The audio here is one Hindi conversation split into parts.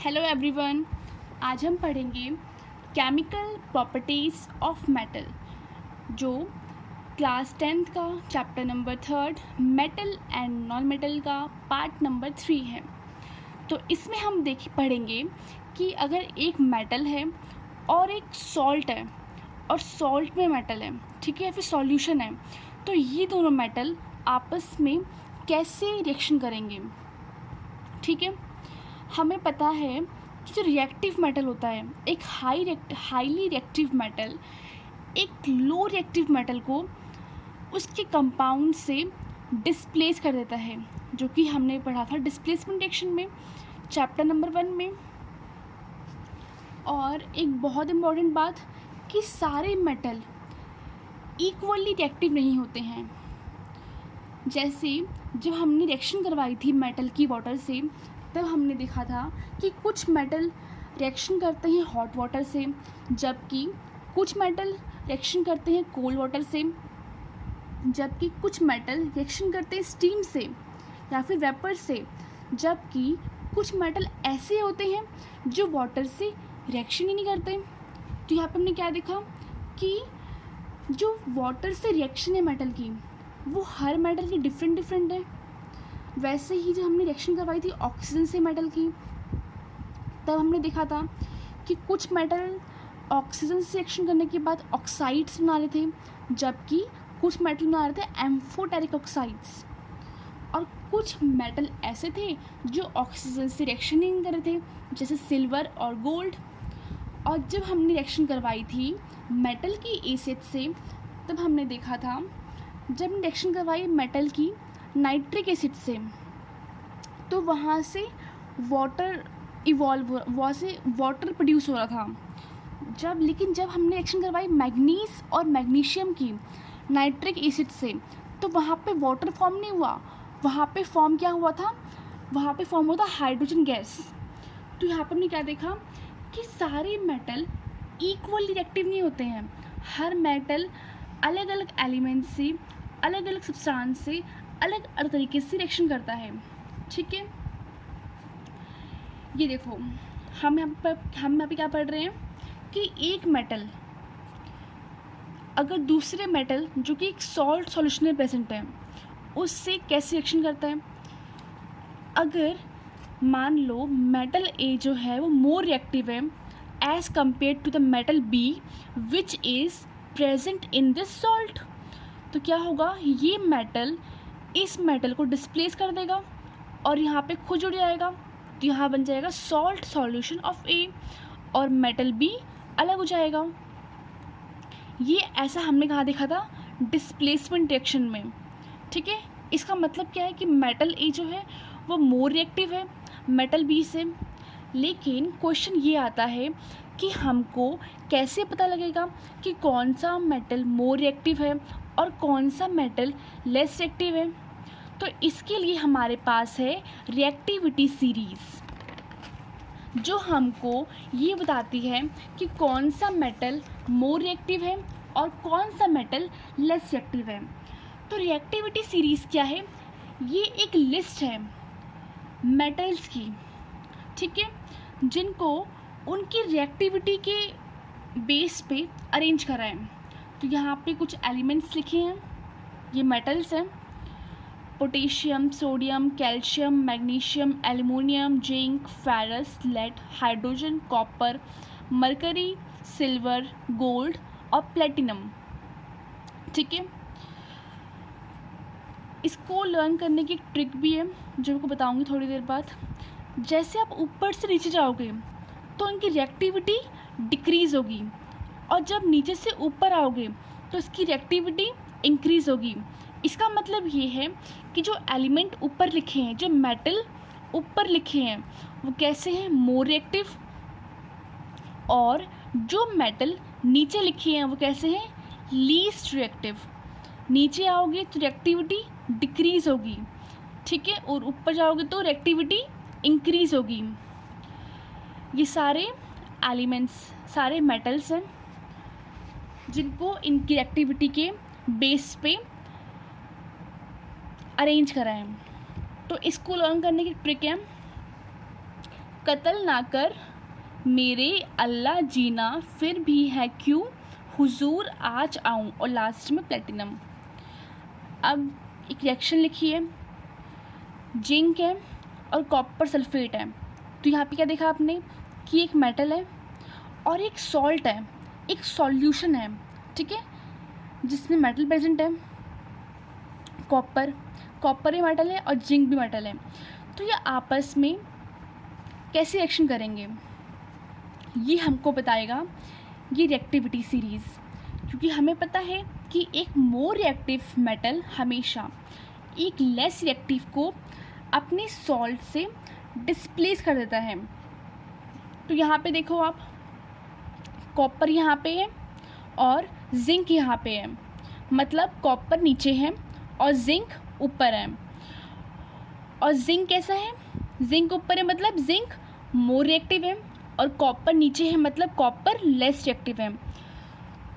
Hello everyone. आज हम पढ़ेंगे केमिकल प्रॉपर्टीज़ ऑफ मेटल, जो क्लास 10th का chapter number 3 metal and non metal का पार्ट नंबर 3 है। तो इसमें हम पढ़ेंगे कि अगर एक मेटल है और एक सॉल्ट है और सॉल्ट में मेटल है, ठीक है, या फिर सॉल्यूशन है, तो ये दोनों मेटल आपस में कैसे रिएक्शन करेंगे। ठीक है, हमें पता है कि जो रिएक्टिव मेटल होता है, एक हाईली रिएक्टिव मेटल एक लो रिएक्टिव मेटल को उसके कंपाउंड से डिस्प्लेस कर देता है, जो कि हमने पढ़ा था डिस्प्लेसमेंट रिएक्शन में चैप्टर नंबर 1 में। और एक बहुत इम्पॉर्टेंट बात कि सारे मेटल इक्वली रिएक्टिव नहीं होते हैं। जैसे जब हमने रिएक्शन करवाई थी मेटल की वाटर से, तब हमने देखा था कि कुछ मेटल रिएक्शन करते हैं हॉट वाटर से, जबकि कुछ मेटल रिएक्शन करते हैं कोल्ड वाटर से, जबकि कुछ मेटल रिएक्शन करते हैं स्टीम से या फिर वेपर से, जबकि कुछ मेटल ऐसे होते हैं जो वाटर से रिएक्शन ही नहीं करते। तो यहाँ पे हमने क्या देखा कि जो वाटर से रिएक्शन है मेटल की, वो हर मेटल की डिफरेंट है। वैसे ही जब हमने रिएक्शन करवाई थी ऑक्सीजन से मेटल की, तब हमने देखा था कि कुछ मेटल ऑक्सीजन से रिएक्शन करने के बाद ऑक्साइड्स बना रहे थे, जबकि कुछ मेटल बना रहे थे एम्फोटेरिक ऑक्साइड्स। और कुछ मेटल ऐसे थे जो ऑक्सीजन से रिएक्शन नहीं कर रहे थे, जैसे सिल्वर और गोल्ड। और जब हमने रिएक्शन करवाई थी मेटल की एसिड से, तब हमने देखा था जब हमने रिएक्शन करवाई मेटल की नाइट्रिक एसिड से, तो वहाँ से वाटर वहाँ से वाटर प्रोड्यूस हो रहा था। लेकिन जब हमने रिएक्शन करवाई मैग्नीज और मैग्नीशियम की नाइट्रिक एसिड से, तो वहाँ पे वाटर फॉर्म नहीं हुआ, वहाँ पे फॉर्म क्या हुआ था, वहाँ पे फॉर्म हुआ था हाइड्रोजन गैस। तो यहाँ पर हमने क्या देखा कि सारे मेटल इक्वली रिएक्टिव नहीं होते हैं। हर मेटल अलग अलग एलिमेंट से, अलग अलग सब्सटेंस से अलग अलग तरीके से रिएक्शन करता है। ठीक है, ये देखो हम यहाँ पे क्या पढ़ रहे हैं कि एक मेटल अगर दूसरे मेटल जो कि एक सॉल्ट सॉल्यूशन में प्रेजेंट है, उससे कैसे रिएक्शन करता है। अगर मान लो मेटल ए जो है वो मोर रिएक्टिव है as compare to the metal B which is present in this salt, तो क्या होगा, ये मेटल इस मेटल को डिस्प्लेस कर देगा और यहाँ पे खुद जुड़ जाएगा। तो यहाँ बन जाएगा सॉल्ट सॉल्यूशन ऑफ ए और मेटल बी अलग हो जाएगा। ये ऐसा हमने कहाँ देखा था, डिस्प्लेसमेंट रिएक्शन में। ठीक है, इसका मतलब क्या है कि मेटल ए जो है वो मोर रिएक्टिव है मेटल बी से। लेकिन क्वेश्चन ये आता है कि हमको कैसे पता लगेगा कि कौन सा मेटल मोर रिएक्टिव है और कौन सा मेटल लेस रिएक्टिव है। तो इसके लिए हमारे पास है रिएक्टिविटी सीरीज़, जो हमको ये बताती है कि कौन सा मेटल मोर रिएक्टिव है और कौन सा मेटल लेस रिएक्टिव है। तो रिएक्टिविटी सीरीज़ क्या है, ये एक लिस्ट है मेटल्स की, ठीक है, जिनको उनकी रिएक्टिविटी के बेस पे अरेंज करा है। तो यहाँ पे कुछ एलिमेंट्स लिखे हैं, ये मेटल्स हैं, potassium, sodium, calcium, magnesium, aluminium, zinc, ferrous, lead, hydrogen, copper, mercury, silver, gold और प्लेटिनम। ठीक है, इसको लर्न करने की एक ट्रिक भी है जो आपको बताऊंगी थोड़ी देर बाद। जैसे आप ऊपर से नीचे जाओगे तो इनकी रिएक्टिविटी डिक्रीज़ होगी, और जब नीचे से ऊपर आओगे तो इसकी रिएक्टिविटी इंक्रीज़ होगी। इसका मतलब ये है कि जो एलिमेंट ऊपर लिखे हैं, जो मेटल ऊपर लिखे हैं, वो कैसे हैं, मोर रिएक्टिव, और जो मेटल नीचे लिखे हैं वो कैसे हैं, लीस्ट रिएक्टिव। नीचे आओगे तो रिएक्टिविटी डिक्रीज़ होगी, ठीक है, और ऊपर जाओगे तो रिएक्टिविटी इंक्रीज़ होगी। ये सारे एलिमेंट्स, सारे मेटल्स हैं जिनको इनकी रिएक्टिविटी के बेस पे अरेंज करा है। तो इसको लर्न करने की ट्रिक है कत्ल ना कर मेरे अल्लाह जीना फिर भी है क्यों, हुजूर आज आऊँ, और लास्ट में प्लेटिनम। अब एक रिएक्शन लिखिए, जिंक है और कॉपर सल्फेट है। तो यहाँ पे क्या देखा आपने कि एक मेटल है और एक सॉल्ट है, एक सॉल्यूशन है, ठीक है, जिसमें मेटल प्रेजेंट है, कॉपर भी मेटल है और जिंक भी मेटल है। तो ये आपस में कैसे रिएक्शन करेंगे ये हमको बताएगा ये रिएक्टिविटी सीरीज़, क्योंकि हमें पता है कि एक मोर रिएक्टिव मेटल हमेशा एक लेस रिएक्टिव को अपने सॉल्ट से डिस्प्लेस कर देता है। तो यहाँ पे देखो आप, कॉपर यहाँ पे है और जिंक यहाँ पे है, मतलब कॉपर नीचे है और जिंक ऊपर है। और जिंक कैसा है, जिंक ऊपर है मतलब जिंक मोर रिएक्टिव है, और कॉपर नीचे है मतलब कॉपर लेस रिएक्टिव है।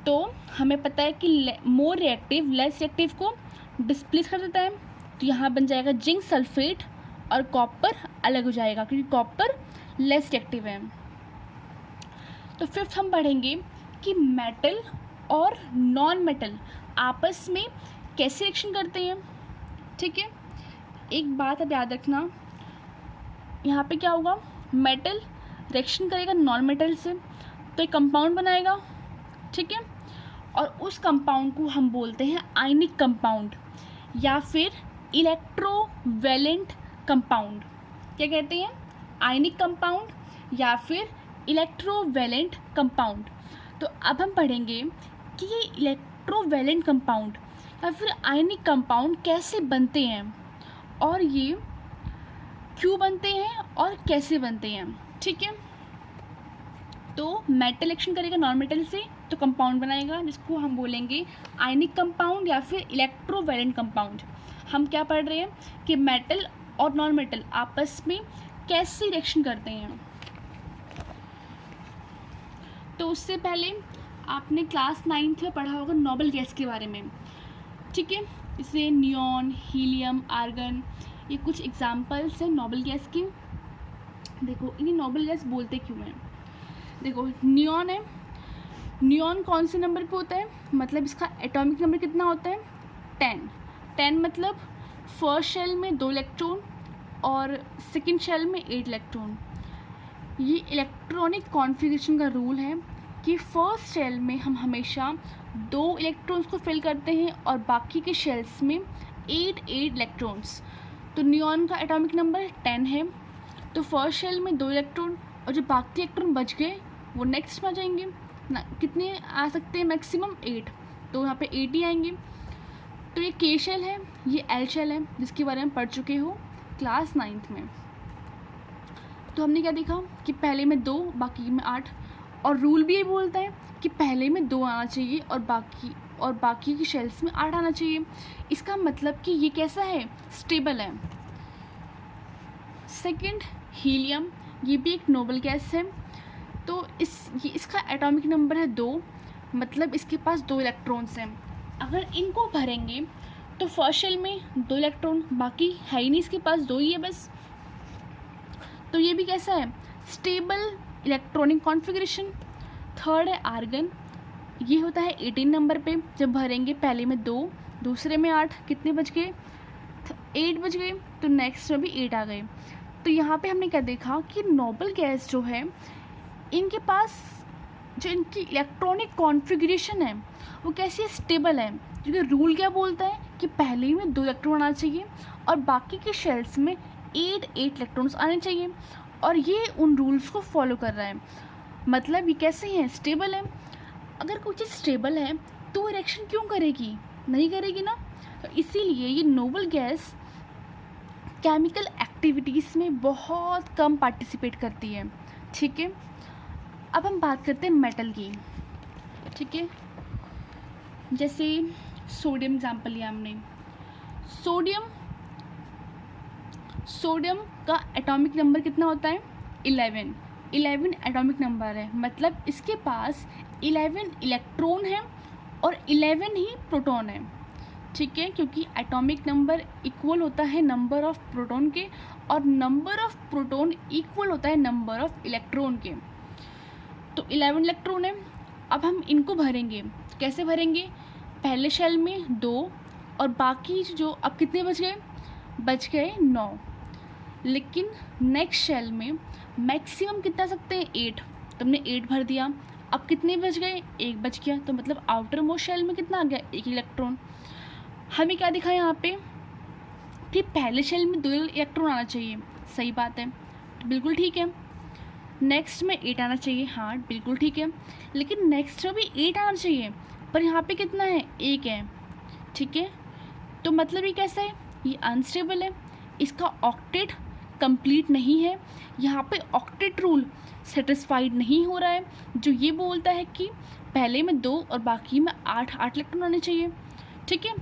तो हमें पता है कि मोर रिएक्टिव लेस रिएक्टिव को डिस्प्लेस कर देता है। तो यहाँ बन जाएगा जिंक सल्फेट और कॉपर अलग हो जाएगा, क्योंकि कॉपर लेस रिएक्टिव है। तो फिफ्थ हम पढ़ेंगे कि मेटल और नॉन मेटल आपस में कैसे रिएक्शन करते हैं, ठीक है। एक बात अब याद रखना, यहाँ पे क्या होगा, मेटल रिएक्शन करेगा नॉन मेटल से तो एक कंपाउंड बनाएगा, ठीक है, और उस कंपाउंड को हम बोलते हैं आयनिक कंपाउंड या फिर इलेक्ट्रोवैलेंट कंपाउंड। क्या कहते हैं, आयनिक कंपाउंड या फिर इलेक्ट्रोवैलेंट कंपाउंड। तो अब हम पढ़ेंगे कि ये इलेक्ट्रोवैलेंट कंपाउंड या फिर आयनिक कंपाउंड कैसे बनते हैं और ये क्यों बनते हैं और कैसे बनते हैं, ठीक है। तो मेटल रिएक्शन करेगा नॉन मेटल से तो कंपाउंड बनाएगा, जिसको हम बोलेंगे आयनिक कंपाउंड या फिर इलेक्ट्रोवैलेंट कंपाउंड। हम क्या पढ़ रहे हैं कि मेटल और नॉन मेटल आपस में कैसे रिएक्शन करते हैं। तो उससे पहले आपने क्लास 9th में पढ़ा होगा नोबल गैस के बारे में, ठीक है। इसे नियॉन, हीलियम, आर्गन, ये कुछ एग्जाम्पल्स हैं नोबल गैस के। देखो इन्हें नोबल गैस बोलते क्यों हैं। देखो नियॉन है, नियॉन कौन से नंबर पे होता है, मतलब इसका एटॉमिक नंबर कितना होता है, 10 मतलब फर्स्ट शेल में 2 इलेक्ट्रॉन और सेकंड शेल में 8 इलेक्ट्रॉन। ये इलेक्ट्रॉनिक कॉन्फ़िगरेशन का रूल है कि फर्स्ट शेल में हम हमेशा 2 इलेक्ट्रॉन्स को फिल करते हैं और बाकी के शेल्स में 8 इलेक्ट्रॉन्स। तो नियॉन का एटॉमिक नंबर 10 है। तो फर्स्ट शेल में 2 इलेक्ट्रॉन और जो बाकी इलेक्ट्रॉन बच गए वो नेक्स्ट में आ जाएंगे ना, कितने आ सकते हैं, मैक्सिमम 8, तो यहाँ पे 8 ही आएंगे। तो ये के शेल है, ये एल शेल है, जिसके बारे में पढ़ चुके हो क्लास 9th में। तो हमने क्या देखा कि पहले में 2 बाकी में 8, और रूल भी ये बोलता है कि पहले में 2 आना चाहिए और बाकी की शेल्स में 8 आना चाहिए। इसका मतलब कि ये कैसा है, स्टेबल है। सेकंड हीलियम, ये भी एक नोबल गैस है। तो इसका एटॉमिक नंबर है 2, मतलब इसके पास 2 इलेक्ट्रॉन्स हैं। अगर इनको भरेंगे तो फर्स्ट शेल में 2 इलेक्ट्रॉन, बाकी है ही नहीं, इसके पास 2 ही है बस। तो ये भी कैसा है, स्टेबल इलेक्ट्रॉनिक कॉन्फ़िगरेशन। थर्ड है आर्गन, ये होता है 18 नंबर पे। जब भरेंगे पहले में 2, दूसरे में 8, कितने बच गए, 8 बच गए, तो नेक्स्ट में भी 8 आ गए। तो यहाँ पे हमने क्या देखा कि नोबल गैस जो है इनके पास जो इनकी इलेक्ट्रॉनिक कॉन्फ़िगरेशन है वो कैसी स्टेबल है, क्योंकि रूल क्या बोलता है कि पहले में 2 इलेक्ट्रॉन आना चाहिए और बाकी के शेल्स में 8 इलेक्ट्रॉन्स आने चाहिए, और ये उन रूल्स को फॉलो कर रहा है। मतलब ये कैसे हैं, स्टेबल है। अगर कोई चीज़ स्टेबल है तो रिएक्शन क्यों करेगी, नहीं करेगी ना। तो इसीलिए ये नोबल गैस केमिकल एक्टिविटीज़ में बहुत कम पार्टिसिपेट करती है, ठीक है। अब हम बात करते हैं मेटल की, ठीक है। जैसे सोडियम एग्जाम्पल लिया हमने, सोडियम का एटॉमिक नंबर कितना होता है, 11 एटॉमिक नंबर है, मतलब इसके पास 11 इलेक्ट्रॉन है और 11 ही प्रोटॉन है। ठीक है, क्योंकि एटॉमिक नंबर इक्वल होता है नंबर ऑफ प्रोटॉन के और नंबर ऑफ प्रोटॉन इक्वल होता है नंबर ऑफ इलेक्ट्रॉन के। तो 11 इलेक्ट्रॉन है। अब हम इनको भरेंगे, कैसे भरेंगे? पहले शेल में 2 और बाकी जो अब कितने बच गए 9। लेकिन नेक्स्ट शेल में मैक्सिमम कितना सकते हैं 8, तुमने 8 भर दिया। अब कितने बच गए? 1 बच गया, तो मतलब आउटर मोस्ट शेल में कितना आ गया? 1 इलेक्ट्रॉन। हमें क्या दिखा यहाँ पे कि पहले शेल में 2 इलेक्ट्रॉन आना चाहिए, सही बात है, तो बिल्कुल ठीक है। नेक्स्ट में 8 आना चाहिए, हाँ बिल्कुल ठीक है। लेकिन नेक्स्ट में भी 8 आना चाहिए, पर यहाँ पे कितना है? 1 है, ठीक है। तो मतलब ये कैसा है? ये अनस्टेबल है, इसका ऑक्टेट कंप्लीट नहीं है। यहाँ पे ऑक्टेट रूल सेटिस्फाइड नहीं हो रहा है, जो ये बोलता है कि पहले में 2 और बाकी में 8 इलेक्ट्रॉन आने चाहिए, ठीक है।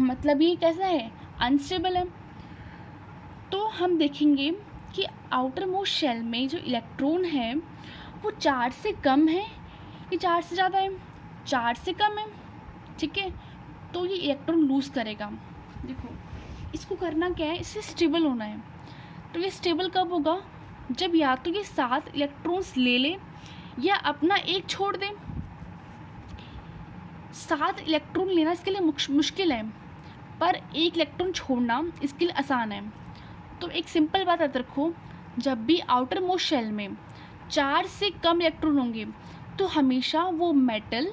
मतलब ये कैसा है? अनस्टेबल है। तो हम देखेंगे कि आउटर मोस्ट शेल में जो इलेक्ट्रॉन है वो 4 से कम है या 4 से ज़्यादा है? 4 से कम है, ठीक है। तो ये इलेक्ट्रॉन लूज़ करेगा। देखो इसको करना क्या है, इससे स्टेबल होना है। तो ये स्टेबल कब होगा? जब या तो ये 7 इलेक्ट्रॉन्स ले ले या अपना 1 छोड़ दे। 7 इलेक्ट्रॉन लेना इसके लिए मुश्किल है, पर 1 इलेक्ट्रॉन छोड़ना इसके लिए आसान है। तो एक सिंपल बात याद रखो, जब भी आउटर मोस्ट शेल में 4 से कम इलेक्ट्रॉन होंगे तो हमेशा वो मेटल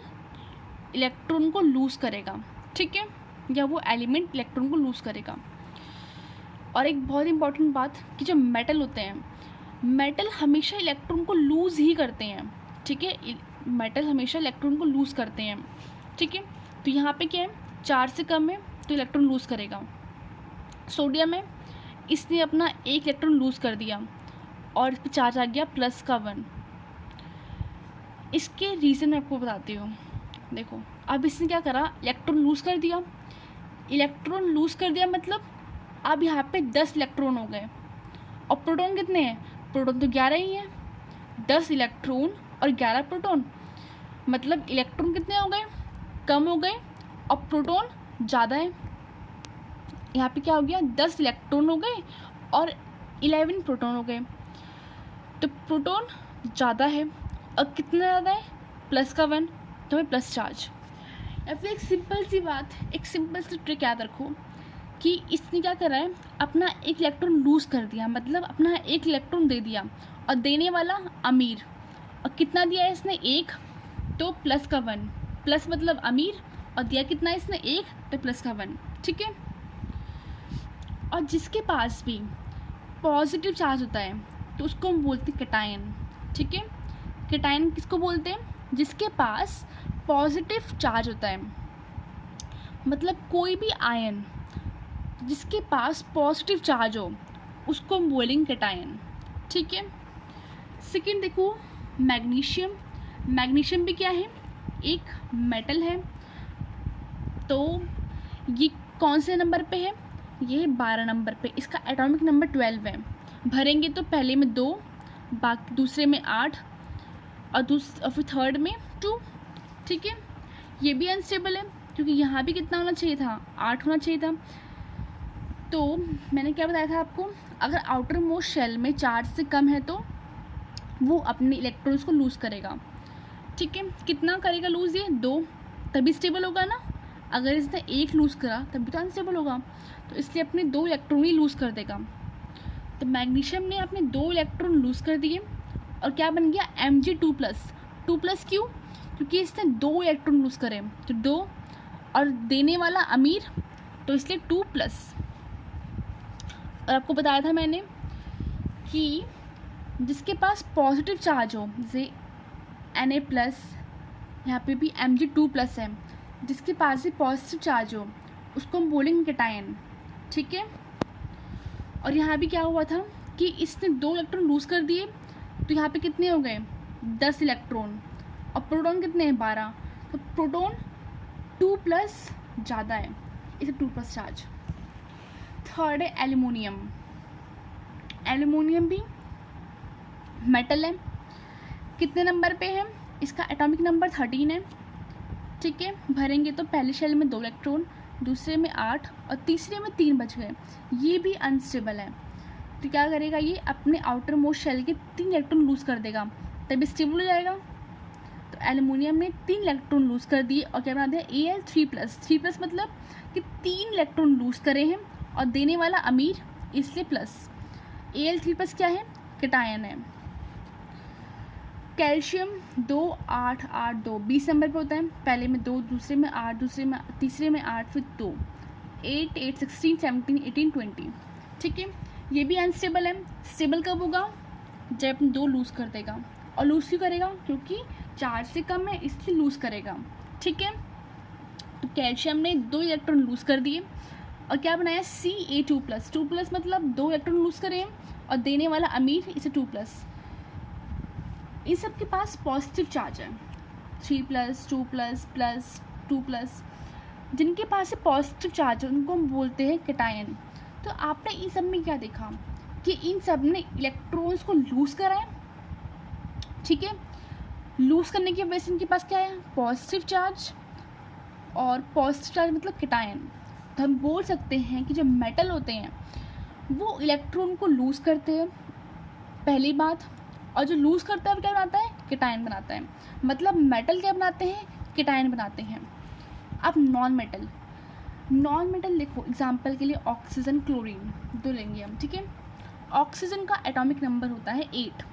इलेक्ट्रॉन को लूज़ करेगा, ठीक है, या वो एलिमेंट इलेक्ट्रॉन को लूज़ करेगा। और एक बहुत इंपॉर्टेंट बात कि जो मेटल होते हैं, मेटल हमेशा इलेक्ट्रॉन को लूज़ ही करते हैं, ठीक है। मेटल हमेशा इलेक्ट्रॉन को लूज़ करते हैं, ठीक है। तो यहाँ पे क्या है? 4 से कम है तो इलेक्ट्रॉन लूज़ करेगा। सोडियम है, इसने अपना 1 इलेक्ट्रॉन लूज़ कर दिया और इस पर चार्ज आ गया +1। इसके रीज़न मैं आपको बताती हूँ। देखो अब इसने क्या करा? इलेक्ट्रॉन लूज़ कर दिया। इलेक्ट्रॉन लूज़ कर दिया मतलब अब यहाँ पे 10 इलेक्ट्रॉन हो गए। और प्रोटॉन कितने हैं? प्रोटॉन तो 11 ही हैं। 10 इलेक्ट्रॉन और 11 प्रोटॉन, मतलब इलेक्ट्रॉन कितने हो गए? कम हो गए और प्रोटॉन ज़्यादा है। यहाँ पे क्या हो गया? 10 इलेक्ट्रॉन हो गए और 11 प्रोटॉन हो गए। तो प्रोटॉन ज़्यादा है और कितना ज़्यादा है? +1, तो हमें प्लस चार्ज। या फिर एक सिंपल सी बात, एक सिंपल सी ट्रिक याद रखो कि इसने क्या करा है? अपना 1 इलेक्ट्रॉन लूज़ कर दिया, मतलब अपना 1 इलेक्ट्रॉन दे दिया, और देने वाला अमीर। और कितना दिया है इसने? 1, तो +1, प्लस मतलब अमीर, और दिया कितना इसने? 1, तो +1, ठीक है। और जिसके पास भी पॉजिटिव चार्ज होता है तो उसको हम बोलते हैं कैटायन, ठीक है। कैटायन किसको बोलते हैं? जिसके पास पॉजिटिव चार्ज होता है, मतलब कोई भी आयन जिसके पास पॉजिटिव चार्ज हो उसको हम बोलेंगे कैटायन, ठीक है। सेकेंड देखो मैग्नीशियम। मैग्नीशियम भी क्या है? एक मेटल है। तो ये कौन से नंबर पे है? ये 12 नंबर पे। इसका एटॉमिक नंबर 12 है। भरेंगे तो पहले में 2, बाकी दूसरे में 8 और फिर थर्ड में 2, ठीक है। ये भी अनस्टेबल है क्योंकि यहाँ भी कितना होना चाहिए था? 8 होना चाहिए था। तो मैंने क्या बताया था आपको? अगर आउटर मोस्ट शेल में 4 से कम है तो वो अपने इलेक्ट्रॉन्स को लूज़ करेगा, ठीक है। कितना करेगा लूज़? ये 2, तभी स्टेबल होगा ना। अगर इसने 1 लूज़ करा तभी तो अनस्टेबल होगा, तो इसलिए अपने 2 इलेक्ट्रॉन ही लूज़ कर देगा। तो मैग्नीशियम ने अपने 2 इलेक्ट्रॉन लूज़ कर दिए और क्या बन गया? Mg2+। 2+ क्यों? क्योंकि इसने 2 इलेक्ट्रॉन लूज़ करे, तो 2 और देने वाला अमीर, तो इसलिए 2+। और आपको बताया था मैंने कि जिसके पास पॉजिटिव चार्ज हो, जैसे Na+, यहाँ पे भी Mg2+ है, जिसके पास भी पॉजिटिव चार्ज हो उसको हम बोलेंगे कैटायन, ठीक है। और यहाँ भी क्या हुआ था कि इसने 2 इलेक्ट्रॉन लूज़ कर दिए, तो यहाँ पे कितने हो गए? 10 इलेक्ट्रॉन, और प्रोटॉन कितने हैं? 12। तो प्रोटॉन 2+ ज़्यादा है, इसे 2+ चार्ज। थर्ड है एल्युमिनियम। एल्युमिनियम भी मेटल है। कितने नंबर पे है? इसका एटॉमिक नंबर 13 है, ठीक है। भरेंगे तो पहले शेल में 2 इलेक्ट्रॉन, दूसरे में 8 और तीसरे में 3 बच गए, ये भी अनस्टेबल है। तो क्या करेगा, ये अपने आउटर मोस्ट शेल के 3 इलेक्ट्रॉन लूज़ कर देगा, तभी स्टेबल हो जाएगा। तो एल्युमिनियम ने 3 इलेक्ट्रॉन लूज़ कर दिए और क्या बना दिया, Al3+। 3+ मतलब कि 3 इलेक्ट्रॉन लूज़ करे हैं और देने वाला अमीर, इसलिए प्लस। Al3+ क्या है, कैटायन है। कैल्शियम 2 8 8 2 20 नंबर पे होता है, पहले में 2, दूसरे में 8, दूसरे में तीसरे में 8, फिर 2, 8 8 16 17 18 20। ठीक है, ये भी अनस्टेबल है। स्टेबल कब होगा, जब 2 लूज़ कर देगा। और लूज़ क्यों करेगा, क्योंकि 4 से कम है इसलिए लूज़ करेगा। ठीक है, तो कैल्शियम ने 2 इलेक्ट्रॉन लूज़ कर दिए और क्या बनाया, Ca2+। 2+ मतलब 2 इलेक्ट्रॉन लूज़ करें और देने वाला अमीर, इसे 2+। इन सब के पास पॉजिटिव चार्ज है, 3+, 2+, प्लस 2+। जिनके पास पॉजिटिव चार्ज है उनको हम बोलते हैं कैटायन। तो आपने इन सब में क्या देखा कि इन सब ने इलेक्ट्रॉन्स को लूज़ करा है। ठीक है, लूज़ करने की वजह से इनके पास क्या है, पॉजिटिव चार्ज, और पॉजिटिव चार्ज मतलब कैटायन। तो हम बोल सकते हैं कि जो मेटल होते हैं वो इलेक्ट्रॉन को लूज़ करते हैं, पहली बात। और जो लूज़ करता है वो क्या बनाता है, कैटायन बनाता है। मतलब मेटल क्या बनाते हैं, कैटायन बनाते हैं। अब नॉन मेटल देखो, एग्जांपल के लिए ऑक्सीजन, क्लोरीन, 2 लेंगे हम। ठीक है, ऑक्सीजन का एटॉमिक नंबर होता है 8।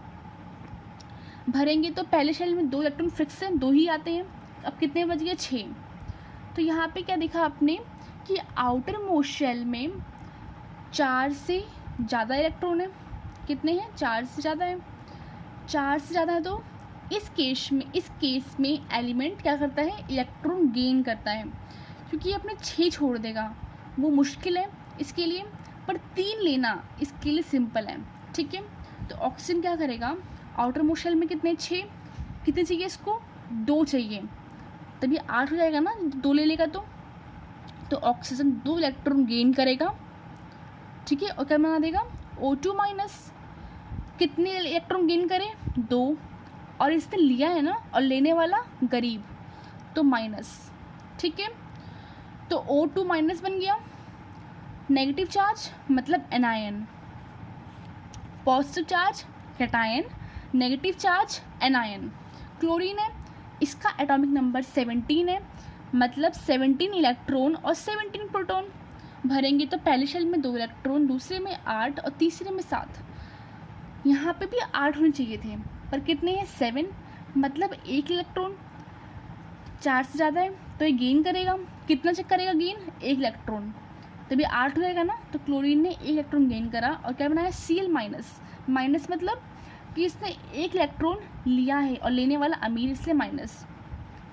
भरेंगे तो पहले शेल में 2 इलेक्ट्रॉन फिक्स है, 2 ही आते हैं। अब कितने बच गए, 6। तो यहाँ पे क्या देखा आपने कि आउटर मोस्ट शेल में 4 से ज़्यादा इलेक्ट्रॉन है। कितने हैं, 4 से ज़्यादा है। 4 से ज़्यादा है तो इस केस में एलिमेंट क्या करता है, इलेक्ट्रॉन गेन करता है, क्योंकि ये अपने 6 छोड़ देगा, वो मुश्किल है इसके लिए, पर 3 लेना इसके लिए सिंपल है। ठीक है, तो ऑक्सीजन क्या करेगा, आउटर मोस्ट शेल में कितने, 6, कितने चाहिए इसको, 2 चाहिए, तभी 8 हो जाएगा ना, 2 ले लेगा तो ऑक्सीजन 2 इलेक्ट्रॉन गेन करेगा। ठीक है, और क्या बना देगा, O2-। कितने इलेक्ट्रॉन गेन करे, 2, और इसने लिया है ना, और लेने वाला गरीब, तो माइनस। ठीक है, तो O2- बन गया। नेगेटिव चार्ज मतलब anion, positive charge cation, negative charge anion. Chlorine है, इसका एटॉमिक नंबर 17 है, मतलब 17 इलेक्ट्रॉन और 17 प्रोटॉन। भरेंगे तो पहले शेल में 2 इलेक्ट्रॉन, दूसरे में 8 और तीसरे में 7। यहाँ पे भी 8 होने चाहिए थे, पर कितने हैं, 7, मतलब 1 इलेक्ट्रॉन। 4 से ज़्यादा है तो ये गेन करेगा, कितना चेक करेगा गेन, 1 इलेक्ट्रॉन, तभी 8 हो जाएगा ना। तो क्लोरीन ने 1 इलेक्ट्रॉन गेन करा और क्या बनाया, Cl-। मतलब कि इसने 1 इलेक्ट्रॉन लिया है और लेने वाला अमीर, इसलिए माइनस।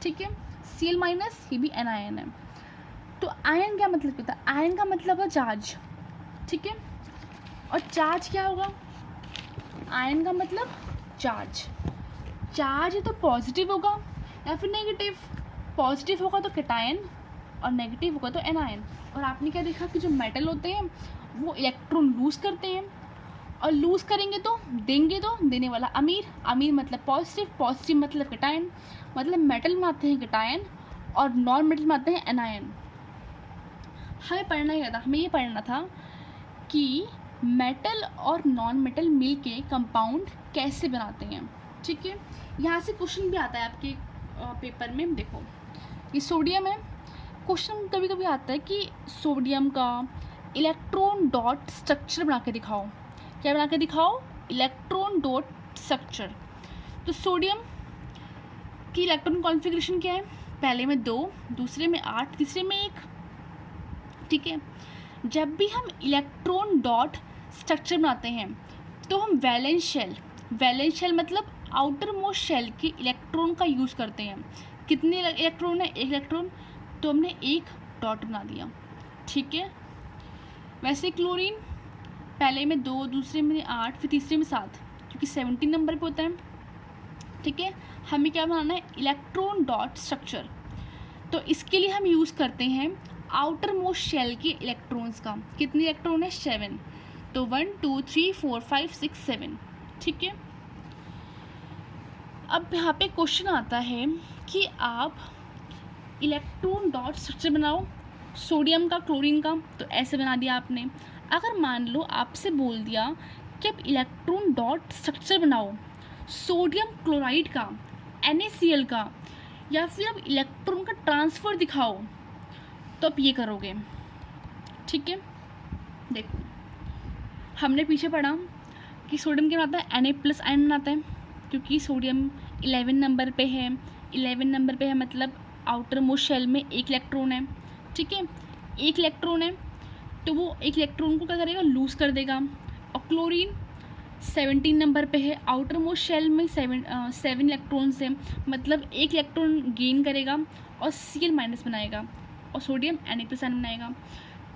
ठीक है, Cl-, ये भी एनायन है। तो आयन क्या मतलब होता है, आयन का मतलब है चार्ज। ठीक है, और चार्ज क्या होगा, आयन का मतलब चार्ज है तो पॉजिटिव होगा या फिर नेगेटिव। पॉजिटिव होगा तो कैटायन और नेगेटिव होगा तो एनायन। और आपने क्या देखा कि जो मेटल होते हैं वो इलेक्ट्रॉन लूज़ करते हैं, और लूज़ करेंगे तो देंगे, तो देने वाला अमीर मतलब पॉजिटिव मतलब कैटायन। मतलब मेटल में आते हैं कैटायन और नॉन मेटल में आते हैं एनायन। हमें ये पढ़ना था कि मेटल और नॉन मेटल मिल के कंपाउंड कैसे बनाते हैं। ठीक है, यहाँ से क्वेश्चन भी आता है आपके पेपर में। देखो ये सोडियम है, क्वेश्चन कभी कभी आता है कि सोडियम का इलेक्ट्रॉन डॉट स्ट्रक्चर बना के दिखाओ। क्या बना के दिखाओ, इलेक्ट्रॉन डॉट स्ट्रक्चर। तो सोडियम की इलेक्ट्रॉन कॉन्फ़िगरेशन क्या है, पहले में 2, दूसरे में 8, तीसरे में 1। ठीक है, जब भी हम इलेक्ट्रॉन डॉट स्ट्रक्चर बनाते हैं तो हम वैलेंस शेल मतलब आउटर मोस्ट शेल के इलेक्ट्रॉन का यूज़ करते हैं। कितने इलेक्ट्रॉन है, 1 इलेक्ट्रॉन, तो हमने 1 डॉट बना दिया। ठीक है, वैसे क्लोरीन पहले में 2, दूसरे में 8, फिर तीसरे में 7, क्योंकि 17 नंबर पे होता है। ठीक है, हमें क्या बनाना है, इलेक्ट्रॉन डॉट स्ट्रक्चर। तो इसके लिए हम यूज़ करते हैं आउटर मोस्ट शेल के इलेक्ट्रॉन्स का। कितने इलेक्ट्रॉन है, 7, तो 1 2 3 4 5 6 7। ठीक है, अब यहाँ पे क्वेश्चन आता है कि आप इलेक्ट्रॉन डॉट स्ट्रक्चर बनाओ सोडियम का, क्लोरीन का, तो ऐसे बना दिया आपने। अगर मान लो आपसे बोल दिया कि अब इलेक्ट्रॉन डॉट स्ट्रक्चर बनाओ सोडियम क्लोराइड का, NaCl का, या फिर अब इलेक्ट्रॉन का ट्रांसफ़र दिखाओ, तो आप ये करोगे। ठीक है, देखो हमने पीछे पढ़ा कि सोडियम क्या बनाता है, Na+ आयन बनाता है, क्योंकि सोडियम 11 नंबर पे है। 11 नंबर पे है मतलब आउटर मोस्ट शेल में एक इलेक्ट्रॉन है। ठीक है, एक इलेक्ट्रॉन है तो वो एक इलेक्ट्रॉन को क्या करेगा, लूज़ कर देगा। और क्लोरीन 17 नंबर पे है, आउटर मोस्ट शेल में 7 इलेक्ट्रॉन्स हैं, मतलब एक इलेक्ट्रॉन गेन करेगा और Cl- बनाएगा, और सोडियम Na+ आयन बनाएगा।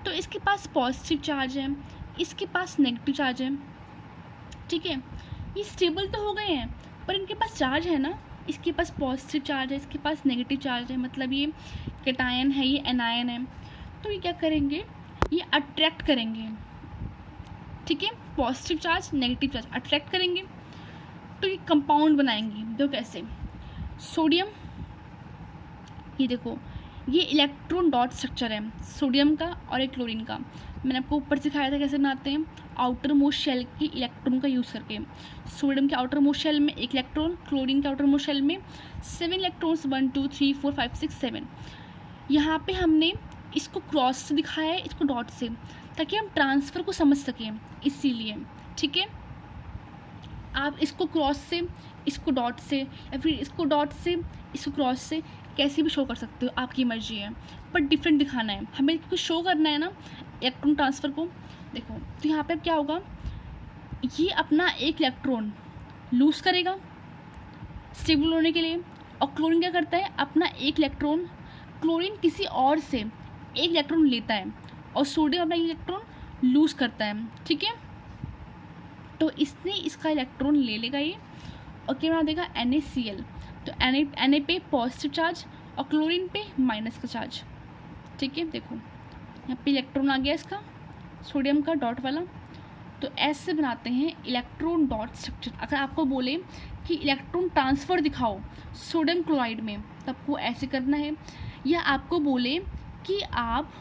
तो इसके पास पॉजिटिव चार्ज है, इसके पास नेगेटिव चार्ज है। ठीक है, ये स्टेबल तो हो गए हैं पर इनके पास चार्ज है ना, इसके पास पॉजिटिव चार्ज है, इसके पास नेगेटिव चार्ज है, मतलब ये कैटायन है, ये एनायन है। तो ये क्या करेंगे, ये अट्रैक्ट करेंगे। ठीक है, positive charge negative charge attract करेंगे, तो ये कंपाउंड बनाएंगे। देखो कैसे, सोडियम, ये देखो ये इलेक्ट्रॉन डॉट स्ट्रक्चर है सोडियम का और एक क्लोरीन का। मैंने आपको ऊपर सिखाया था कैसे बनाते हैं, आउटर मोस्ट शेल की इलेक्ट्रॉन का यूज़ करके। सोडियम के आउटर मोस्ट शेल में एक इलेक्ट्रॉन, क्लोरीन के आउटर मोस्ट शेल में 7 इलेक्ट्रॉन्स, 1 2 3 4 5 6 7। यहाँ पे हमने इसको क्रॉस से दिखाया है, इसको डॉट से, ताकि हम ट्रांसफ़र को समझ सकें, इसीलिए। ठीक है, आप इसको क्रॉस से, इसको डॉट से, या फिर इसको डॉट से, इसको क्रॉस से, कैसे भी शो कर सकते हो, आपकी मर्जी है, पर डिफरेंट दिखाना है हमें, कुछ शो करना है ना इलेक्ट्रॉन ट्रांसफ़र को। देखो तो यहाँ पे क्या होगा, ये अपना एक इलेक्ट्रॉन लूज़ करेगा स्टेबल होने के लिए, और क्लोरीन क्या करता है, अपना एक इलेक्ट्रॉन, क्लोरीन किसी और से एक इलेक्ट्रॉन लेता है, और सोडियम अपना इलेक्ट्रॉन लूज़ करता है। ठीक है, तो इसने इसका इलेक्ट्रॉन ले लेगा ये, और क्या बना देगा, NaCl। तो Na पे पॉजिटिव चार्ज और क्लोरीन पे माइनस का चार्ज। ठीक है, देखो यहाँ पे इलेक्ट्रॉन आ गया इसका, सोडियम का डॉट वाला। तो ऐसे बनाते हैं इलेक्ट्रॉन डॉट स्ट्रक्चर। अगर आपको बोले कि इलेक्ट्रॉन ट्रांसफ़र दिखाओ सोडियम क्लोराइड में, तो आपको ऐसे करना है, या आपको बोले कि आप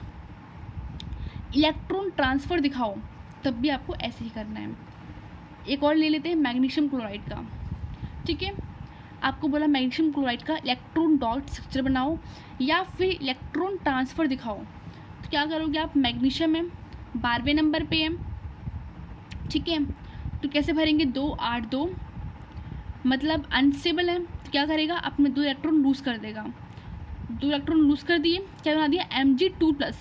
इलेक्ट्रॉन ट्रांसफ़र दिखाओ, तब भी आपको ऐसे ही करना है। एक और ले लेते हैं मैग्नीशियम क्लोराइड का। ठीक है, आपको बोला मैग्नीशियम क्लोराइड का इलेक्ट्रॉन डॉट स्ट्रक्चर बनाओ या फिर इलेक्ट्रॉन ट्रांसफ़र दिखाओ, तो क्या करोगे आप, मैग्नीशियम है 12वें नंबर पे है। ठीक है, तो कैसे भरेंगे, 2 8 2, मतलब अनस्टेबल है, तो क्या करेगा, अपने 2 इलेक्ट्रॉन लूज़ कर देगा। 2 इलेक्ट्रॉन लूज़ कर दिए, क्या बना दिया, Mg2+,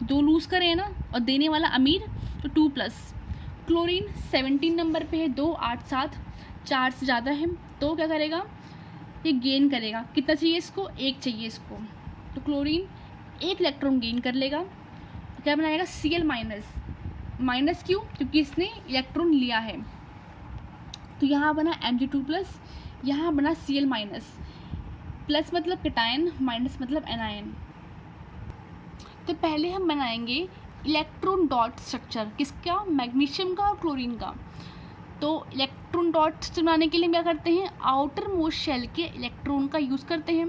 2 लूज़ करे ना, और देने वाला अमीर, तो 2+। क्लोरीन 17 नंबर पे है, 2 8 7, 4 से ज़्यादा है, तो क्या करेगा, ये गेन करेगा। कितना चाहिए इसको, 1 चाहिए इसको, तो क्लोरीन 1 इलेक्ट्रॉन गेन कर लेगा, क्या बनाएगा, Cl-, माइनस क्यों, क्योंकि इसने इलेक्ट्रॉन लिया है। तो यहाँ बना Mg2+, यहाँ बना Cl-, प्लस मतलब कैटायन, माइनस मतलब एनायन। तो पहले हम बनाएंगे इलेक्ट्रॉन डॉट स्ट्रक्चर, किसका, मैग्नीशियम का और क्लोरीन का। तो इलेक्ट्रॉन डॉट स्ट्रक्चर बनाने के लिए क्या करते हैं, आउटर मोस्ट शेल के इलेक्ट्रॉन का यूज़ करते हैं।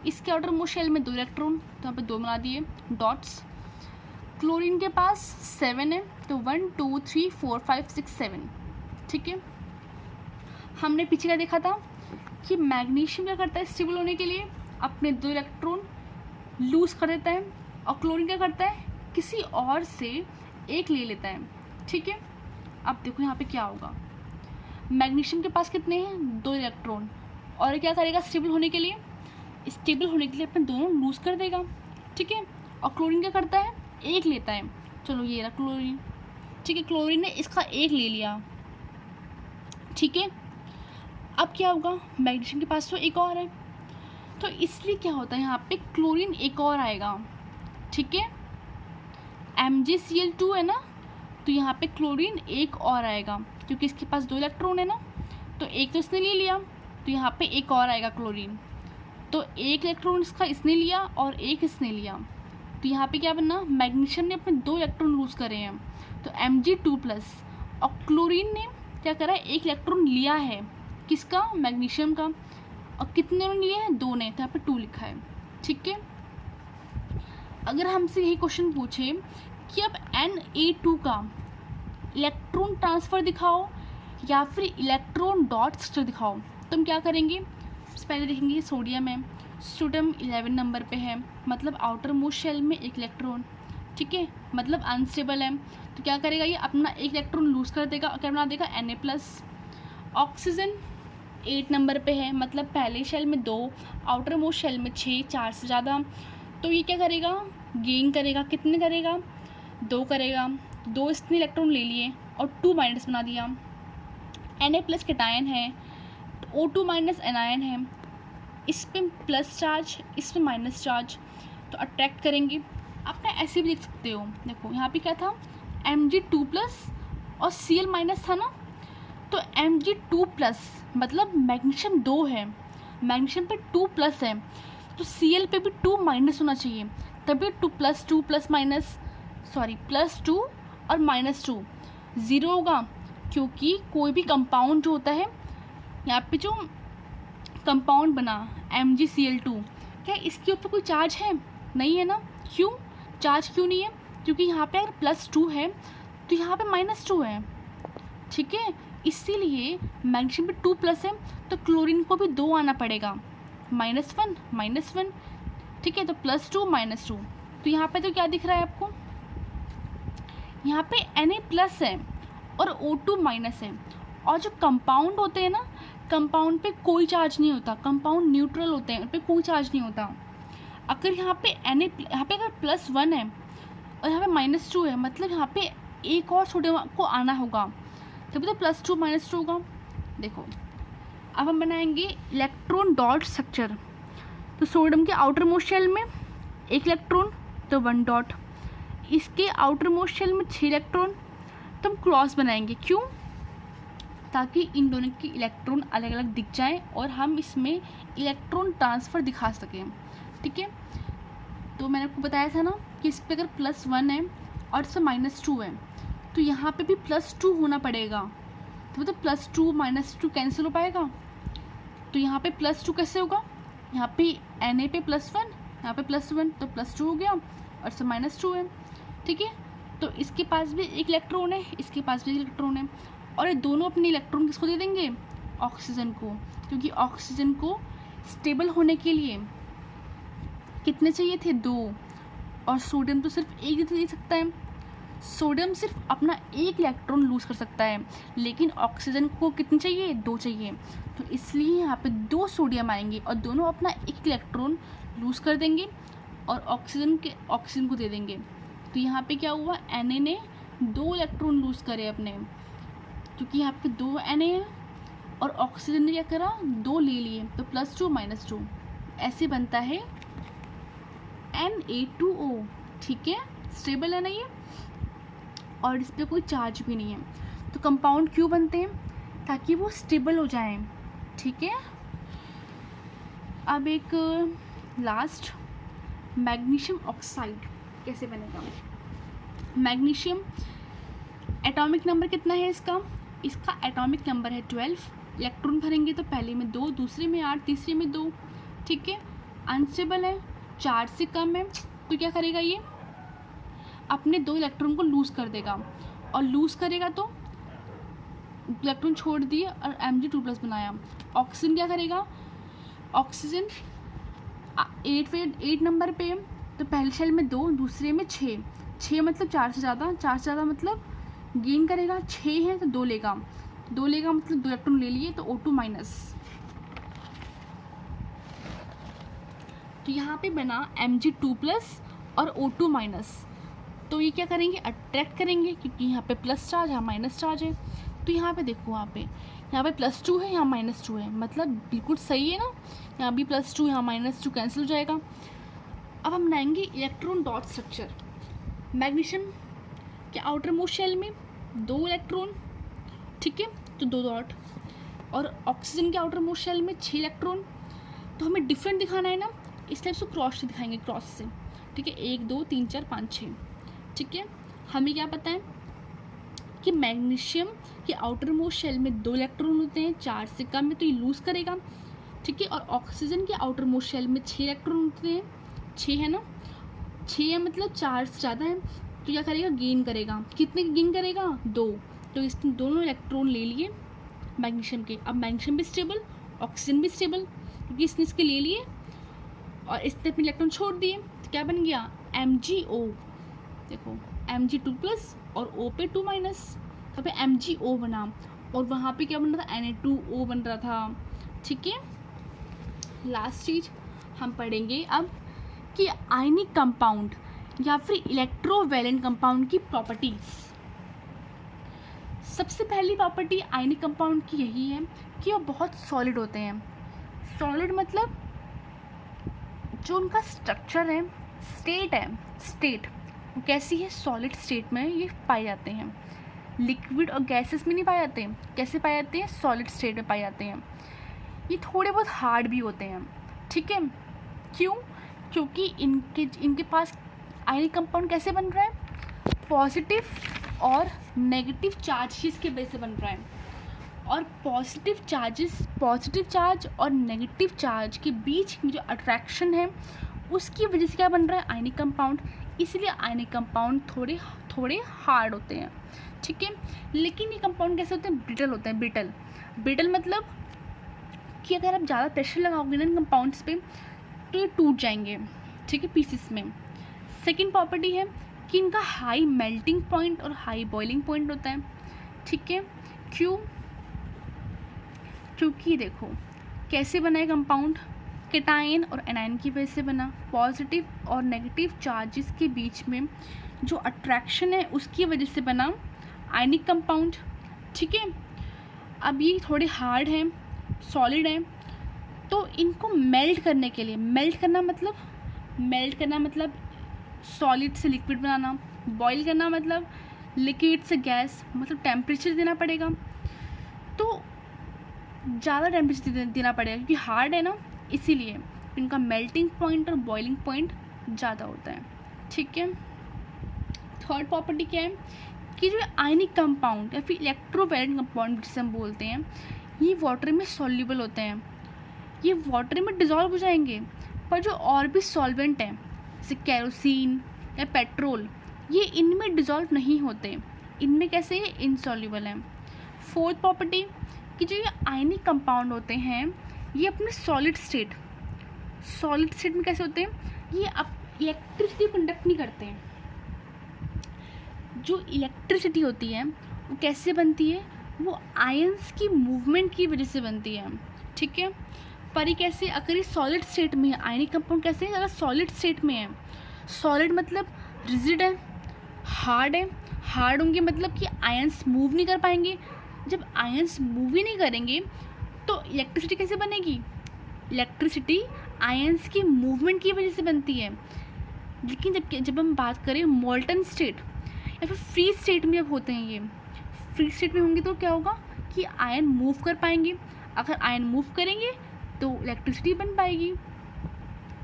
इसके आउटर मोस्ट शेल में 2 इलेक्ट्रॉन, तो यहाँ पे 2 बना दिए डॉट्स। क्लोरीन के पास 7 है, तो 1 2 3 4 5 6 7। ठीक है, हमने पीछे क्या देखा था कि मैग्नीशियम क्या करता है, स्टेबल होने के लिए अपने 2 इलेक्ट्रॉन लूज़ कर देता है, और क्लोरीन क्या करता है, किसी और से एक ले लेता है। ठीक है, अब देखो यहाँ पे क्या होगा, मैग्नीशियम के पास कितने हैं, 2 इलेक्ट्रॉन, और क्या करेगा, स्टेबल होने के लिए, अपने दोनों लूज़ कर देगा। ठीक है, और क्लोरीन क्या करता है, एक लेता है। चलो ये रहा क्लोरीन। ठीक है, क्लोरीन ने इसका एक ले लिया। ठीक है, अब क्या होगा, मैग्नीशियम के पास तो एक और है, तो इसलिए क्या होता है, यहाँ पे क्लोरीन एक और आएगा। ठीक है, MgCl2 है ना, तो यहाँ पे क्लोरीन एक और आएगा, क्योंकि इसके पास 2 इलेक्ट्रॉन है ना, तो एक तो इसने ले लिया, तो यहाँ पे एक और आएगा क्लोरीन। तो एक इलेक्ट्रॉन इसका इसने लिया और एक इसने लिया, तो यहाँ पे क्या बनना, मैग्नीशियम ने अपने 2 इलेक्ट्रॉन लूज़ करे हैं, तो Mg2+, और क्लोरीन ने क्या करा है, एक इलेक्ट्रॉन लिया है, किसका, मैग्नीशियम का, और कितने ने लिया है, 2 ने, तो यहाँ पे 2 लिखा है। ठीक है, अगर हमसे यही क्वेश्चन पूछे कि अब Na2 का इलेक्ट्रॉन ट्रांसफ़र दिखाओ या फिर इलेक्ट्रॉन डॉट स्ट्रक्चर दिखाओ, तो हम क्या करेंगे? सबसे पहले देखेंगे सोडियम है, सोडियम 11 नंबर पे है, मतलब आउटर मोस्ट शेल में एक इलेक्ट्रॉन, ठीक है, मतलब अनस्टेबल है। तो क्या करेगा ये? अपना एक इलेक्ट्रॉन लूज़ कर देगा, क्या बना देगा? Na+। ऑक्सीजन 8 नंबर पे है, मतलब पहले शेल में 2, आउटर मोस्ट शेल में 6, 4 से ज़्यादा। तो ये क्या करेगा? गेन करेगा। कितने करेगा? 2 करेगा। 2 इसने इलेक्ट्रॉन ले लिए और 2 माइनस बना दिया। Na+ कैटायन है, O2 माइनस एनायन है, इस पे प्लस चार्ज, इस पे माइनस चार्ज, तो अट्रैक्ट करेंगे। आप ना ऐसे भी देख सकते हो, देखो यहाँ पे क्या था? Mg2+ और Cl- था ना, तो Mg2+ मतलब मैग्नीशियम 2 है, मैग्नीशियम पे 2+ है, तो Cl पे भी 2- होना चाहिए, तभी 2+2 +2 और -2 ज़ीरो होगा। क्योंकि कोई भी कंपाउंड जो होता है, यहाँ पे जो कंपाउंड बना MgCl2, क्या इसके ऊपर कोई चार्ज है? नहीं है ना। क्यों चार्ज क्यों नहीं है? क्योंकि यहाँ पे अगर +2 है तो यहाँ पे -2 है, ठीक है। इसीलिए मैग्नीशियम पे 2+ है, तो क्लोरीन को भी 2 आना पड़ेगा, -1, ठीक है। तो +2 -2, तो यहाँ पे तो क्या दिख रहा है आपको? यहाँ पे Na+ है और O2- है, और जो कंपाउंड होते हैं ना, कंपाउंड पे कोई चार्ज नहीं होता, कंपाउंड न्यूट्रल होते हैं, उन पे कोई चार्ज नहीं होता। अगर यहाँ पे अगर +1 है और यहाँ पे -2 है, मतलब यहाँ पे एक और सोडियम को आना होगा, तभी तो +2 -2 होगा। देखो अब हम बनाएंगे इलेक्ट्रॉन डॉट स्ट्रक्चर। तो सोडियम के आउटर मोस्ट शेल में एक इलेक्ट्रॉन, तो 1 डॉट, इसके आउटर मोस्ट शेल में 6 इलेक्ट्रॉन, तो हम क्रॉस बनाएंगे। क्यों? ताकि इन दोनों की इलेक्ट्रॉन अलग अलग दिख जाएं और हम इसमें इलेक्ट्रॉन ट्रांसफ़र दिखा सकें, ठीक है। तो मैंने आपको बताया था ना कि इस पर अगर +1 है और इससे -2 है, तो यहाँ पे भी +2 होना पड़ेगा, तो मतलब +2 -2 कैंसिल हो पाएगा। तो यहाँ पे +2 कैसे होगा? यहाँ पे Na पे +1, यहाँ पे +1, तो +2 हो गया और इससे -2 है, ठीक है। तो इसके पास भी एक इलेक्ट्रॉन है, इसके पास भी एक इलेक्ट्रॉन है, और ये दोनों अपने इलेक्ट्रॉन किसको दे देंगे? ऑक्सीजन को, क्योंकि ऑक्सीजन को स्टेबल होने के लिए कितने चाहिए थे? 2, और सोडियम तो सिर्फ एक दे सकता है। सोडियम सिर्फ अपना एक इलेक्ट्रॉन लूज़ कर सकता है, लेकिन ऑक्सीजन को कितने चाहिए? 2 चाहिए। तो इसलिए यहाँ पे 2 सोडियम आएंगे और दोनों अपना एक इलेक्ट्रॉन लूज़ कर देंगे और ऑक्सीजन को दे देंगे। तो यहाँ पे क्या हुआ? Na ने 2 इलेक्ट्रॉन लूज़ करे अपने, क्योंकि यहाँ पे 2 Na है और ऑक्सीजन ने क्या करा? 2 ले लिए, तो +2 -2 ऐसे बनता है Na2O, ठीक है। स्टेबल है ना ये, और इस पर कोई चार्ज भी नहीं है। तो कंपाउंड क्यों बनते हैं? ताकि वो स्टेबल हो जाएं, ठीक है। अब एक लास्ट, मैग्नीशियम ऑक्साइड कैसे बनेगा? मैग्नीशियम एटॉमिक नंबर कितना है इसका? इसका एटॉमिक नंबर है 12। इलेक्ट्रॉन भरेंगे तो पहले में 2, दूसरे में 8, तीसरे में 2, ठीक है। अनस्टेबल है, चार्ज से कम है, तो क्या करेगा ये? अपने 2 इलेक्ट्रॉन को लूज़ कर देगा, और लूज़ करेगा तो इलेक्ट्रॉन छोड़ दिए और Mg2+ बनाया। ऑक्सीजन क्या करेगा? ऑक्सीजन 8 नंबर पे, तो पहले शेल में 2, दूसरे में 6 मतलब 4 से ज़्यादा मतलब गेन करेगा। 6 है तो 2 लेगा, मतलब 2 इलेक्ट्रॉन ले लिए, तो O2-। तो यहाँ पे बना Mg2+ और O2-। तो ये क्या करेंगे? अट्रैक्ट करेंगे, क्योंकि यहाँ पे प्लस चार्ज, यहाँ माइनस चार्ज है। तो यहाँ पे देखो, यहाँ पे +2 है, यहाँ -2 है, मतलब बिल्कुल सही है ना। यहाँ भी +2, यहाँ -2 कैंसिल हो जाएगा। अब हम बनाएंगे इलेक्ट्रॉन डॉट स्ट्रक्चर। मैग्नीशियम के आउटर मोस्ट शेल में 2 इलेक्ट्रॉन, ठीक है, तो 2 डॉट, और ऑक्सीजन के आउटर मोस्ट शेल में 6 इलेक्ट्रॉन। तो हमें डिफरेंट दिखाना है ना, इसलिए इसको क्रॉस से दिखाएंगे, क्रॉस से, ठीक है। 1 2 3 4 5 6, ठीक है। हमें क्या पता है कि मैग्नीशियम के आउटर मोस्ट शेल में 2 इलेक्ट्रॉन होते हैं, 4 से कम है तो ये लूज़ करेगा, ठीक है। और ऑक्सीजन के आउटर मोस्ट शेल में 6 इलेक्ट्रॉन होते हैं, 6 है ना, 6 है मतलब 4 से ज़्यादा है तो क्या करेगा, गेन करेगा। कितने गेन करेगा, 2। तो इसने दोनों इलेक्ट्रॉन ले लिए मैग्नीशियम के। अब मैग्नीशियम भी स्टेबल, ऑक्सीजन भी स्टेबल, क्योंकि इसने इसके ले लिए और इसने अपने इलेक्ट्रॉन छोड़ दिए। तो क्या बन गया, MgO। देखो Mg2+ और O पे 2-, तो पे MgO बना और वहाँ पे क्या बन रहा था, Na2O बन रहा था। ठीक है, लास्ट चीज हम पढ़ेंगे अब कि आयनिक कंपाउंड या फिर इलेक्ट्रोवैलेंट कंपाउंड की प्रॉपर्टीज। सबसे पहली प्रॉपर्टी आयनिक कंपाउंड की यही है कि वो बहुत सॉलिड होते हैं। सॉलिड मतलब जो उनका स्ट्रक्चर है, स्टेट वो कैसी है, सॉलिड स्टेट में ये पाए जाते हैं। लिक्विड और गैसेस में नहीं पाए जाते। कैसे पाए जाते हैं, सॉलिड स्टेट में पाए जाते हैं। ये थोड़े बहुत हार्ड भी होते हैं। ठीक है, क्यों, क्योंकि इनके पास आयनिक कंपाउंड कैसे बन रहा है, पॉजिटिव और नेगेटिव चार्जेस के बेस से बन रहा है। और पॉजिटिव चार्ज और नेगेटिव चार्ज के बीच में जो अट्रैक्शन है उसकी वजह से क्या बन रहा है, आयनिक कंपाउंड। इसलिए आयनिक कंपाउंड थोड़े हार्ड होते हैं। ठीक है, लेकिन ये कंपाउंड कैसे होते हैं, ब्रिटल होते हैं। ब्रिटल मतलब कि अगर आप ज़्यादा प्रेशर लगाओगे ना इन कंपाउंड्स पे तो ये टूट जाएंगे। ठीक है, पीसेस में। सेकेंड प्रॉपर्टी है कि इनका हाई मेल्टिंग पॉइंट और हाई बॉइलिंग पॉइंट होता है। ठीक है, क्यों, क्योंकि देखो कैसे बना है कंपाउंड, केटायन और एनायन की वजह से बना। पॉजिटिव और नेगेटिव चार्जेस के बीच में जो अट्रैक्शन है उसकी वजह से बना आयनिक कंपाउंड। ठीक है, अब ये थोड़े हार्ड हैं, सॉलिड हैं, तो इनको मेल्ट करने के लिए, मेल्ट करना मतलब सॉलिड से लिक्विड बनाना, बॉईल करना मतलब लिक्विड से गैस, मतलब टेम्परेचर देना पड़ेगा। तो ज़्यादा टेम्परेचर देना पड़ेगा क्योंकि हार्ड है ना, इसीलिए इनका मेल्टिंग पॉइंट और बॉइलिंग पॉइंट ज़्यादा होता है। ठीक है, थर्ड प्रॉपर्टी क्या है कि जो आयनिक कंपाउंड या फिर इलेक्ट्रोवैलेंट कंपाउंड जिसे हम बोलते हैं, ये वाटर में सॉल्युबल होते हैं। ये वाटर में डिज़ोल्व हो जाएंगे, पर जो और भी सॉल्वेंट हैं जैसे केरोसिन या पेट्रोल, ये इनमें डिज़ोल्व नहीं होते। इनमें कैसे ये इनसॉल्युबल हैं। फोर्थ प्रॉपर्टी कि जो ये आयनिक कंपाउंड होते हैं ये अपने सॉलिड स्टेट में कैसे होते हैं, ये इलेक्ट्रिसिटी कंडक्ट नहीं करते हैं। जो इलेक्ट्रिसिटी होती है वो कैसे बनती है, वो आयंस की मूवमेंट की वजह से बनती है। ठीक है, पर ये कैसे, अगर ये सॉलिड स्टेट में है, आयनिक कंपाउंड कैसे है, अगर सॉलिड स्टेट में है, सॉलिड मतलब रिजिड है, हार्ड होंगे मतलब कि आयंस मूव नहीं कर पाएंगे। जब आयंस मूव ही नहीं करेंगे तो इलेक्ट्रिसिटी कैसे बनेगी, इलेक्ट्रिसिटी आयंस की मूवमेंट की वजह से बनती है। लेकिन जब हम बात करें मोल्टन स्टेट या फिर फ्री स्टेट में जब होते हैं, ये फ्री स्टेट में होंगे तो क्या होगा कि आयन मूव कर पाएंगे। अगर आयन मूव करेंगे तो इलेक्ट्रिसिटी बन पाएगी।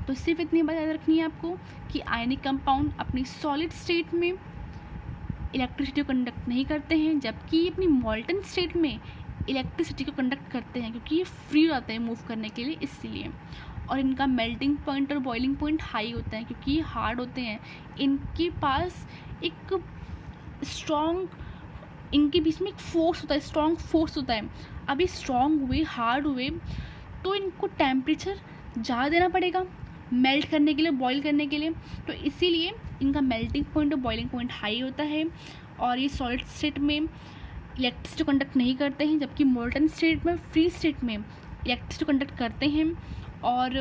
तो सिर्फ इतनी बात याद रखनी है आपको कि आयनिक कंपाउंड अपनी सॉलिड स्टेट में इलेक्ट्रिसिटी को कंडक्ट नहीं करते हैं, जबकि ये अपनी मोल्टन स्टेट में इलेक्ट्रिसिटी को कंडक्ट करते हैं, क्योंकि ये फ्री रहते हैं मूव करने के लिए इसलिए। और इनका मेल्टिंग पॉइंट और बॉइलिंग पॉइंट हाई होता है क्योंकि ये हार्ड होते हैं। इनके पास एक इनके बीच में एक फोर्स होता है, स्ट्रॉन्ग फोर्स होता है। अब ये स्ट्रॉन्ग हुए, हार्ड हुए, तो इनको टेम्परेचर ज़्यादा देना पड़ेगा मेल्ट करने के लिए, बॉईल करने के लिए। तो इसीलिए इनका मेल्टिंग पॉइंट और बॉइलिंग पॉइंट हाई होता है। और ये सॉलिड स्टेट में इलेक्ट्रिसिटी कंडक्ट नहीं करते हैं, जबकि मोल्टन स्टेट में, फ्री स्टेट में इलेक्ट्रिसिटी कंडक्ट करते हैं। और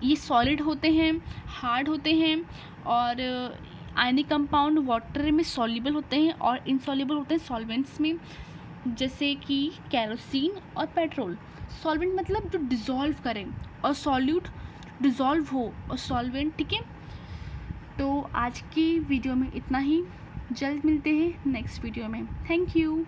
ये सॉलिड होते हैं, हार्ड होते हैं, और आयनिक कंपाउंड वाटर में सॉल्युबल होते हैं और इनसॉल्युबल होते हैं सॉल्वेंट्स में, जैसे कि केरोसिन और पेट्रोल। सॉल्वेंट मतलब जो डिज़ोल्व करे, और सॉल्यूट डिज़ोल्व हो, और सॉल्वेंट। ठीक है, तो आज की वीडियो में इतना ही। जल्द मिलते हैं नेक्स्ट वीडियो में। Thank you.